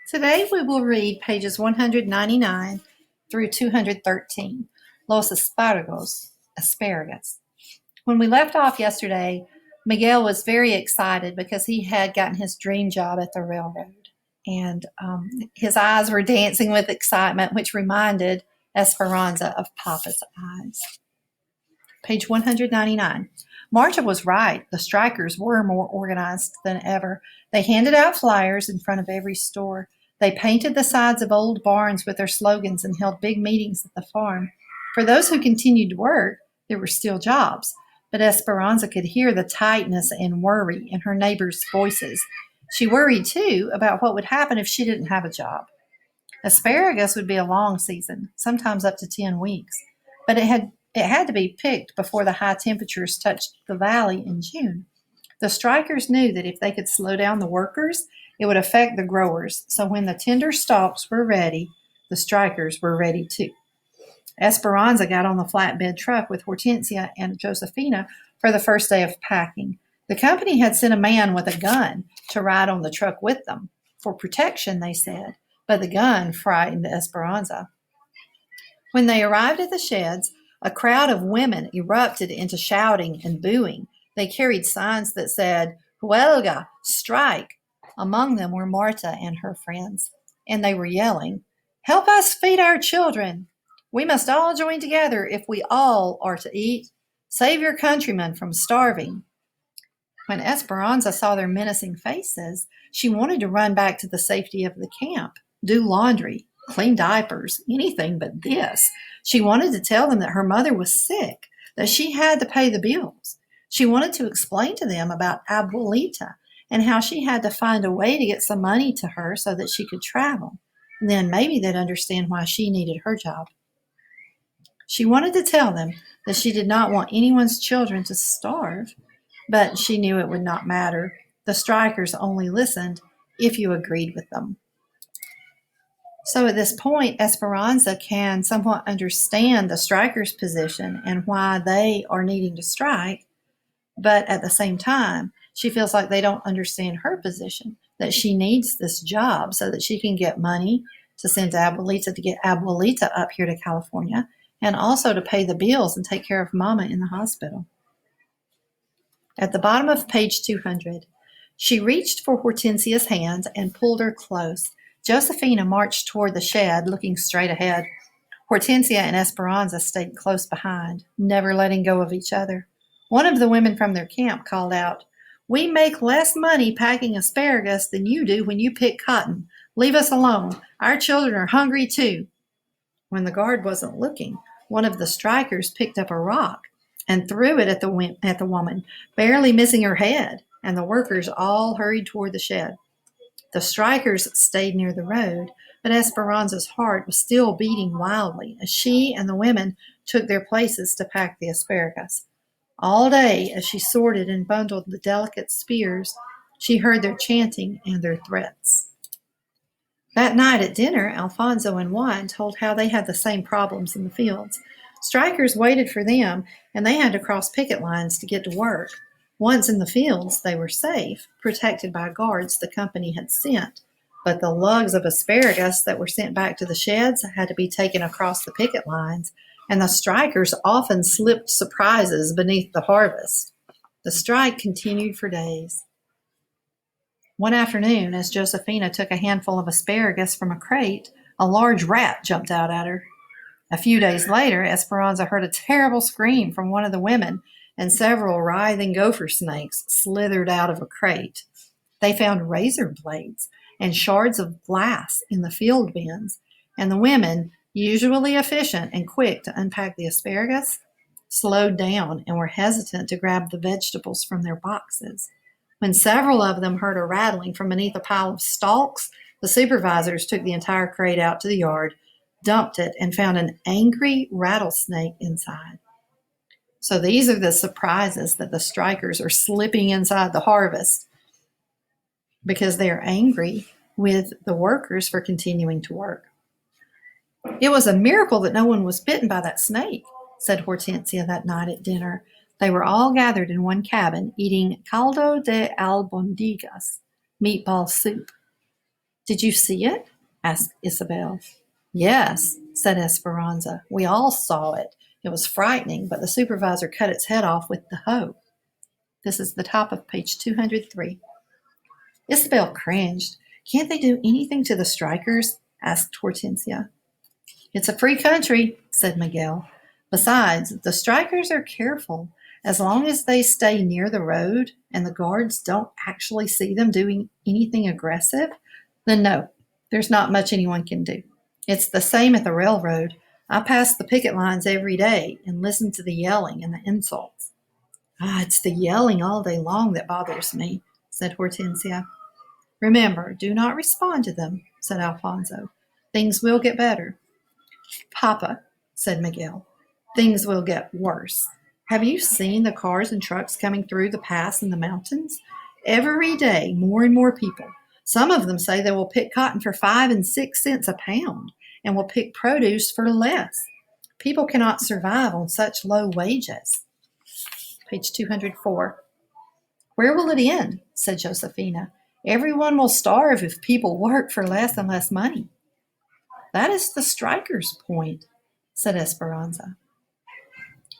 Today we will read pages 199 through 213, Los Asparagos, asparagus. When we left off yesterday, Miguel was very excited because he had gotten his dream job at the railroad. And his eyes were dancing with excitement, which reminded Esperanza of Papa's eyes. Page 199. Marta was right. The strikers were more organized than ever. They handed out flyers in front of every store. They painted the sides of old barns with their slogans and held big meetings at the farm. For those who continued to work, there were still jobs, but Esperanza could hear the tightness and worry in her neighbors' voices. She worried, too, about what would happen if she didn't have a job. Asparagus would be a long season, sometimes up to 10 weeks, but it had to be picked before the high temperatures touched the valley in June. The strikers knew that if they could slow down the workers, it would affect the growers, so when the tender stalks were ready, the strikers were ready too. Esperanza got on the flatbed truck with Hortensia and Josefina for the first day of packing. The company had sent a man with a gun to ride on the truck with them, for protection, they said, but the gun frightened Esperanza. When they arrived at the sheds, a crowd of women erupted into shouting and booing. They carried signs that said, "Huelga, strike." Among them were Marta and her friends, and they were yelling, "Help us feed our children. We must all join together if we all are to eat. Save your countrymen from starving." When Esperanza saw their menacing faces, she wanted to run back to the safety of the camp, do laundry, clean diapers, anything but this. She wanted to tell them that her mother was sick, that she had to pay the bills. She wanted to explain to them about Abuelita and how she had to find a way to get some money to her so that she could travel. And then maybe they'd understand why she needed her job. She wanted to tell them that she did not want anyone's children to starve, but she knew it would not matter. The strikers only listened if you agreed with them. So at this point, Esperanza can somewhat understand the strikers' position and why they are needing to strike, but at the same time, she feels like they don't understand her position, that she needs this job so that she can get money to send to Abuelita, to get Abuelita up here to California, and also to pay the bills and take care of Mama in the hospital. At the bottom of page 200, she reached for Hortensia's hand and pulled her close. Josefina marched toward the shed, looking straight ahead. Hortensia and Esperanza stayed close behind, never letting go of each other. One of the women from their camp called out, "We make less money packing asparagus than you do when you pick cotton. Leave us alone. Our children are hungry too." When the guard wasn't looking, one of the strikers picked up a rock and threw it at the woman, barely missing her head, and the workers all hurried toward the shed. The strikers stayed near the road, but Esperanza's heart was still beating wildly as she and the women took their places to pack the asparagus. All day, as she sorted and bundled the delicate spears, she heard their chanting and their threats. That night at dinner, Alfonso and Juan told how they had the same problems in the fields. Strikers waited for them, and they had to cross picket lines to get to work. Once in the fields, they were safe, protected by guards the company had sent, but the lugs of asparagus that were sent back to the sheds had to be taken across the picket lines, and the strikers often slipped surprises beneath the harvest. The strike continued for days. One afternoon, as Josefina took a handful of asparagus from a crate, a large rat jumped out at her. A few days later, Esperanza heard a terrible scream from one of the women, and several writhing gopher snakes slithered out of a crate. They found razor blades and shards of glass in the field bins, and the women, usually efficient and quick to unpack the asparagus, slowed down and were hesitant to grab the vegetables from their boxes. When several of them heard a rattling from beneath a pile of stalks, the supervisors took the entire crate out to the yard, dumped it, and found an angry rattlesnake inside. So these are the surprises that the strikers are slipping inside the harvest because they're angry with the workers for continuing to work. "It was a miracle that no one was bitten by that snake," said Hortensia that night at dinner. They were all gathered in one cabin, eating caldo de albondigas, meatball soup. Did you see it? Asked Isabel. Yes, said Esperanza. We all saw it. It was frightening, but the supervisor cut its head off with the hoe. This is the top of page 203. Isabel cringed. Can't they do anything to the strikers? Asked Hortensia. It's a free country, said Miguel. Besides, the strikers are careful. As long as they stay near the road and the guards don't actually see them doing anything aggressive, then no, there's not much anyone can do. It's the same at the railroad. I pass the picket lines every day and listen to the yelling and the insults. It's the yelling all day long that bothers me, said Hortensia. Remember, do not respond to them, said Alfonso. Things will get better. Papa, said Miguel, things will get worse. Have you seen the cars and trucks coming through the pass in the mountains? Every day, more and more people. Some of them say they will pick cotton for 5 and 6 cents a pound and will pick produce for less. People cannot survive on such low wages. Page 204. Where will it end? Said Josefina. Everyone will starve if people work for less and less money. That is the strikers' point, said Esperanza.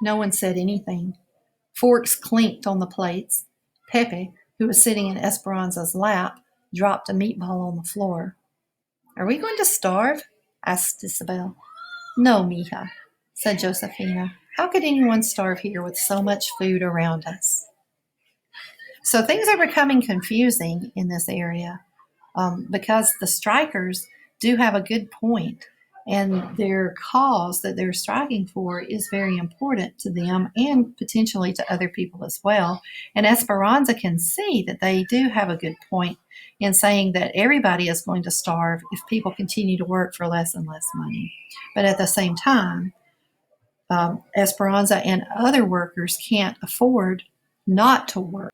No one said anything. Forks clinked on the plates. Pepe, who was sitting in Esperanza's lap, dropped a meatball on the floor. Are we going to starve? Asked Isabel. No, mija, said Josefina. How could anyone starve here with so much food around us? So things are becoming confusing in this area because the strikers do have a good point, and their cause that they're striking for is very important to them and potentially to other people as well. And Esperanza can see that they do have a good point in saying that everybody is going to starve if people continue to work for less and less money. But at the same time, Esperanza and other workers can't afford not to work.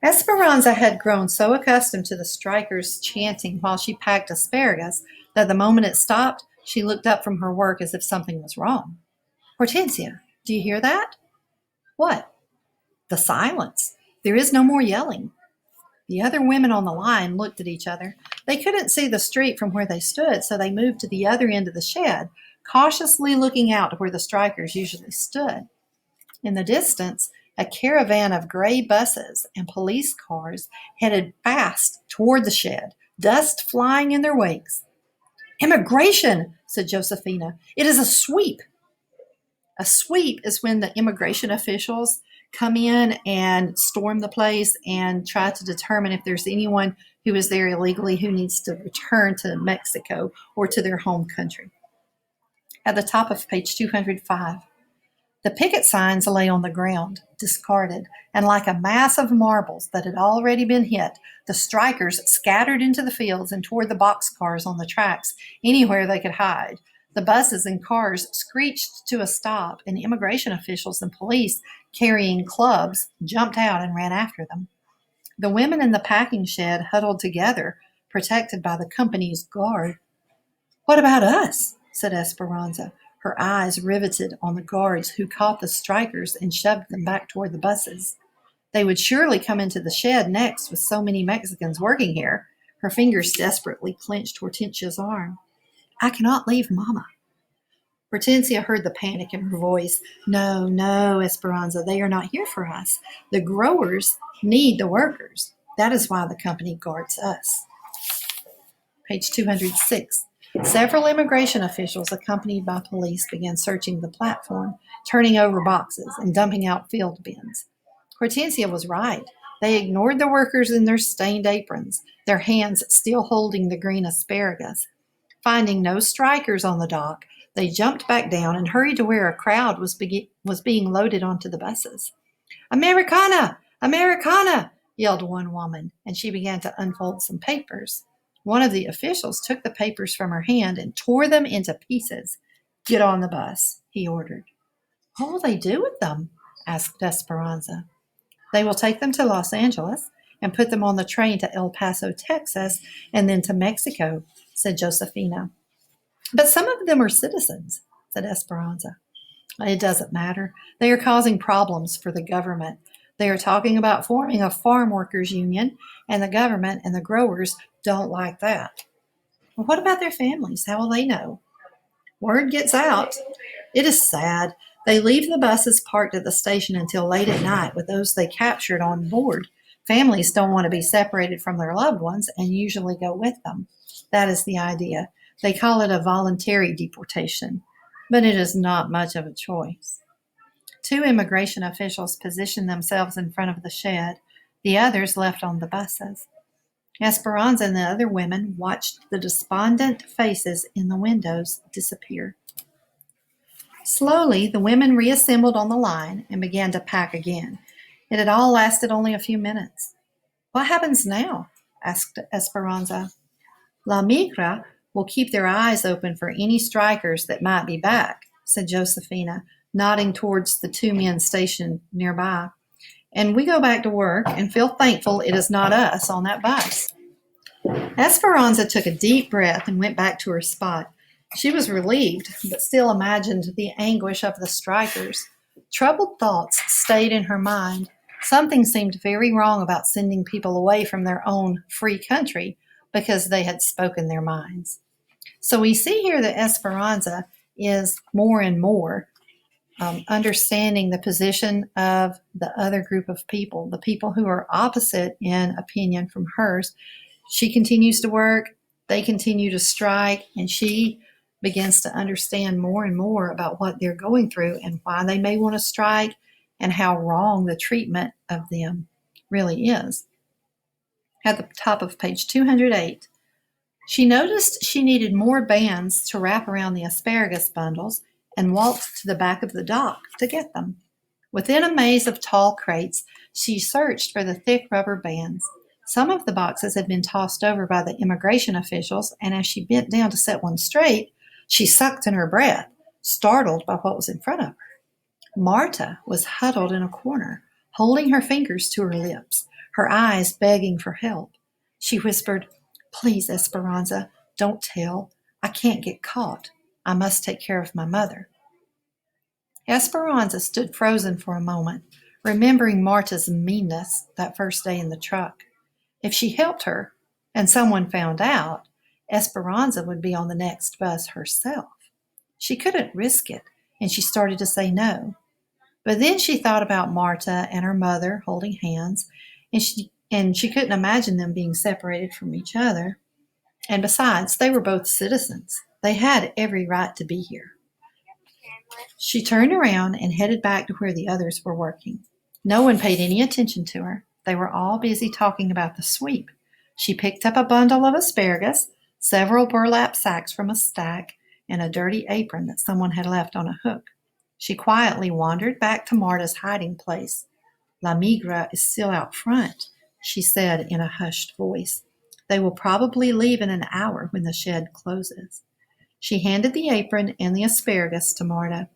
Esperanza had grown so accustomed to the strikers chanting while she packed asparagus that the moment it stopped, she looked up from her work as if something was wrong. Hortensia, do you hear that? What? The silence. There is no more yelling. The other women on the line looked at each other. They couldn't see the street from where they stood, so they moved to the other end of the shed, cautiously looking out to where the strikers usually stood. In the distance, a caravan of gray buses and police cars headed fast toward the shed, dust flying in their wakes. Immigration, said Josefina. It is a sweep. A sweep is when the immigration officials come in and storm the place and try to determine if there's anyone who is there illegally who needs to return to Mexico or to their home country. At the top of page 205, the picket signs lay on the ground, discarded, and like a mass of marbles that had already been hit, the strikers scattered into the fields and toward the boxcars on the tracks, anywhere they could hide. The buses and cars screeched to a stop, and immigration officials and police carrying clubs jumped out and ran after them. The women in the packing shed huddled together, protected by the company's guard. What about us? Said Esperanza, her eyes riveted on the guards who caught the strikers and shoved them back toward the buses. They would surely come into the shed next with so many Mexicans working here. Her fingers desperately clenched Hortensia's arm. I cannot leave Mama. Hortensia heard the panic in her voice. No, no, Esperanza, they are not here for us. The growers need the workers. That is why the company guards us. Page 206. Several immigration officials, accompanied by police, began searching the platform, turning over boxes and dumping out field bins. Hortensia was right. They ignored the workers in their stained aprons, their hands still holding the green asparagus. Finding no strikers on the dock, they jumped back down and hurried to where a crowd was being loaded onto the buses. Americana! Americana! Yelled one woman, and she began to unfold some papers. One of the officials took the papers from her hand and tore them into pieces. Get on the bus, he ordered. What will they do with them? Asked Esperanza. They will take them to Los Angeles and put them on the train to El Paso, Texas, and then to Mexico, said Josefina. But some of them are citizens, said Esperanza. It doesn't matter. They are causing problems for the government. They are talking about forming a farm workers union, and the government and the growers don't like that. Well, what about their families? How will they know? Word gets out. It is sad. They leave the buses parked at the station until late at night with those they captured on board. Families don't want to be separated from their loved ones and usually go with them. That is the idea. They call it a voluntary deportation, but it is not much of a choice. Two immigration officials positioned themselves in front of the shed. The others left on the buses. Esperanza and the other women watched the despondent faces in the windows disappear. Slowly, the women reassembled on the line and began to pack again. It had all lasted only a few minutes. What happens now? Asked Esperanza. La Migra will keep their eyes open for any strikers that might be back, said Josefina, nodding towards the two men stationed nearby. And we go back to work and feel thankful it is not us on that bus. Esperanza took a deep breath and went back to her spot. She was relieved, but still imagined the anguish of the strikers. Troubled thoughts stayed in her mind. Something seemed very wrong about sending people away from their own free country because they had spoken their minds. So we see here that Esperanza is more and more understanding the position of the other group of people, the people who are opposite in opinion from hers. She continues to work, they continue to strike, and she begins to understand more and more about what they're going through and why they may want to strike and how wrong the treatment of them really is. At the top of page 208, she noticed she needed more bands to wrap around the asparagus bundles and walked to the back of the dock to get them. Within a maze of tall crates, she searched for the thick rubber bands. Some of the boxes had been tossed over by the immigration officials, and as she bent down to set one straight, she sucked in her breath, startled by what was in front of her. Marta was huddled in a corner, holding her fingers to her lips, her eyes begging for help. She whispered, "Please, Esperanza, don't tell. I can't get caught. I must take care of my mother." Esperanza stood frozen for a moment, remembering Marta's meanness that first day in the truck. If she helped her and someone found out, Esperanza would be on the next bus herself. She couldn't risk it, and she started to say no. But then she thought about Marta and her mother holding hands, and she couldn't imagine them being separated from each other. And besides, they were both citizens. They had every right to be here. She turned around and headed back to where the others were working. No one paid any attention to her. They were all busy talking about the sweep. She picked up a bundle of asparagus, several burlap sacks from a stack, and a dirty apron that someone had left on a hook. She quietly wandered back to Marta's hiding place. La Migra is still out front, she said in a hushed voice. They will probably leave in an hour when the shed closes. She handed the apron and the asparagus to Marta.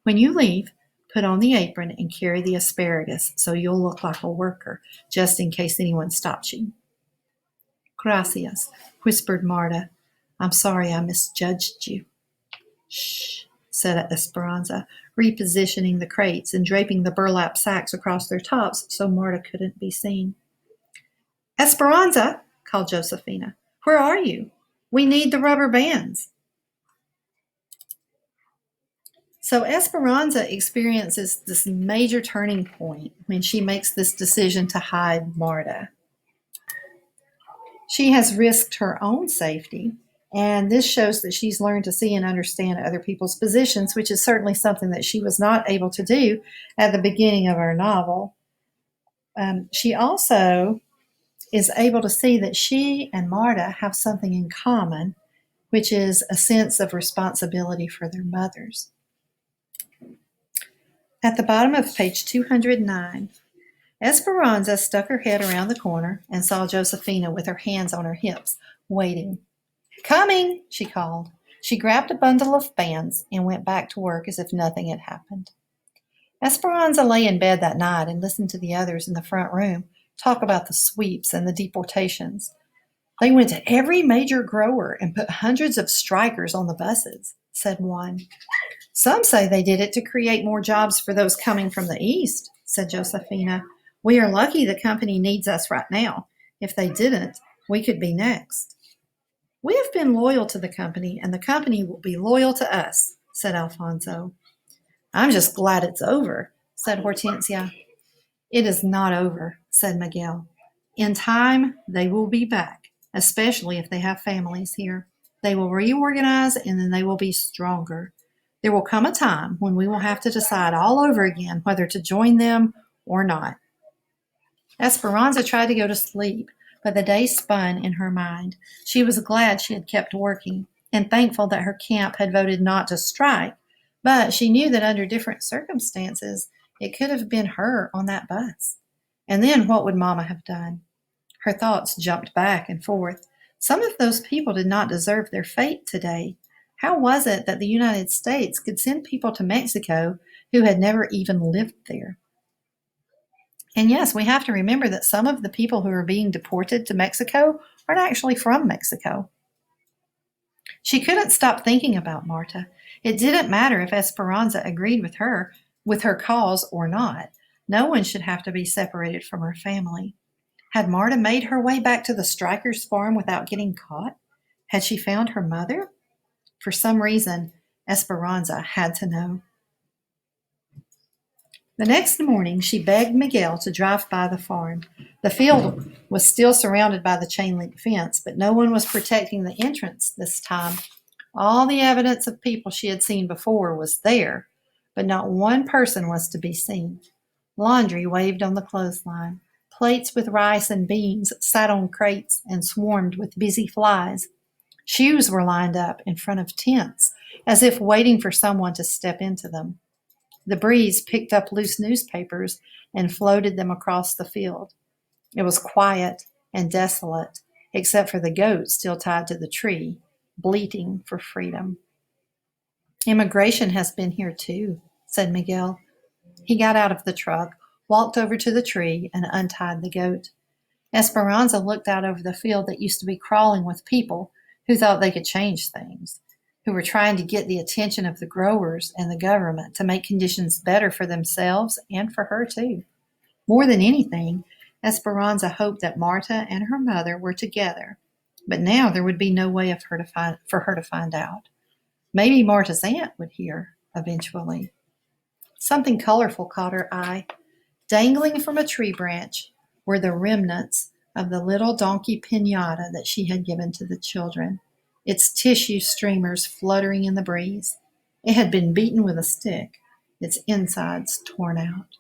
When you leave, put on the apron and carry the asparagus so you'll look like a worker, just in case anyone stops you. Gracias, whispered Marta. I'm sorry I misjudged you. Shh, said Esperanza, repositioning the crates and draping the burlap sacks across their tops so Marta couldn't be seen. Esperanza, called Josefina, where are you? We need the rubber bands. So Esperanza experiences this major turning point when she makes this decision to hide Marta. She has risked her own safety, and this shows that she's learned to see and understand other people's positions, which is certainly something that she was not able to do at the beginning of our novel. She also is able to see that she and Marta have something in common, which is a sense of responsibility for their mothers. At the bottom of page 209, Esperanza stuck her head around the corner and saw Josefina with her hands on her hips, waiting. Coming, she called. She grabbed a bundle of bands and went back to work as if nothing had happened. Esperanza lay in bed that night and listened to the others in the front room talk about the sweeps and the deportations. They went to every major grower and put hundreds of strikers on the buses, said one. Some say they did it to create more jobs for those coming from the east, said Josephina. We are lucky the company needs us right now. If they didn't, we could be next. We have been loyal to the company, and the company will be loyal to us, said Alfonso. I'm just glad it's over, said Hortensia. It is not over, said Miguel. In time, they will be back, especially if they have families here. They will reorganize and then they will be stronger. There will come a time when we will have to decide all over again whether to join them or not. Esperanza tried to go to sleep, but the day spun in her mind. She was glad she had kept working and thankful that her camp had voted not to strike, but she knew that under different circumstances, it could have been her on that bus. And then what would Mama have done? Her thoughts jumped back and forth. Some of those people did not deserve their fate today. How was it that the United States could send people to Mexico who had never even lived there? And yes, we have to remember that some of the people who are being deported to Mexico aren't actually from Mexico. She couldn't stop thinking about Marta. It didn't matter if Esperanza agreed with her cause or not. No one should have to be separated from her family. Had Marta made her way back to the strikers' farm without getting caught? Had she found her mother? For some reason, Esperanza had to know. The next morning, she begged Miguel to drive by the farm. The field was still surrounded by the chain-link fence, but no one was protecting the entrance this time. All the evidence of people she had seen before was there, but not one person was to be seen. Laundry waved on the clothesline. Plates with rice and beans sat on crates and swarmed with busy flies. Shoes were lined up in front of tents, as if waiting for someone to step into them. The breeze picked up loose newspapers and floated them across the field. It was quiet and desolate, except for the goat still tied to the tree, bleating for freedom. Immigration has been here too, said Miguel. He got out of the truck, walked over to the tree, and untied the goat. Esperanza looked out over the field that used to be crawling with people who thought they could change things, who were trying to get the attention of the growers and the government to make conditions better for themselves and for her too. More than anything, Esperanza hoped that Marta and her mother were together, but now there would be no way for her to find out. Maybe Marta's aunt would hear eventually. Something colorful caught her eye. Dangling from a tree branch were the remnants of the little donkey piñata that she had given to the children, its tissue streamers fluttering in the breeze. It had been beaten with a stick, its insides torn out.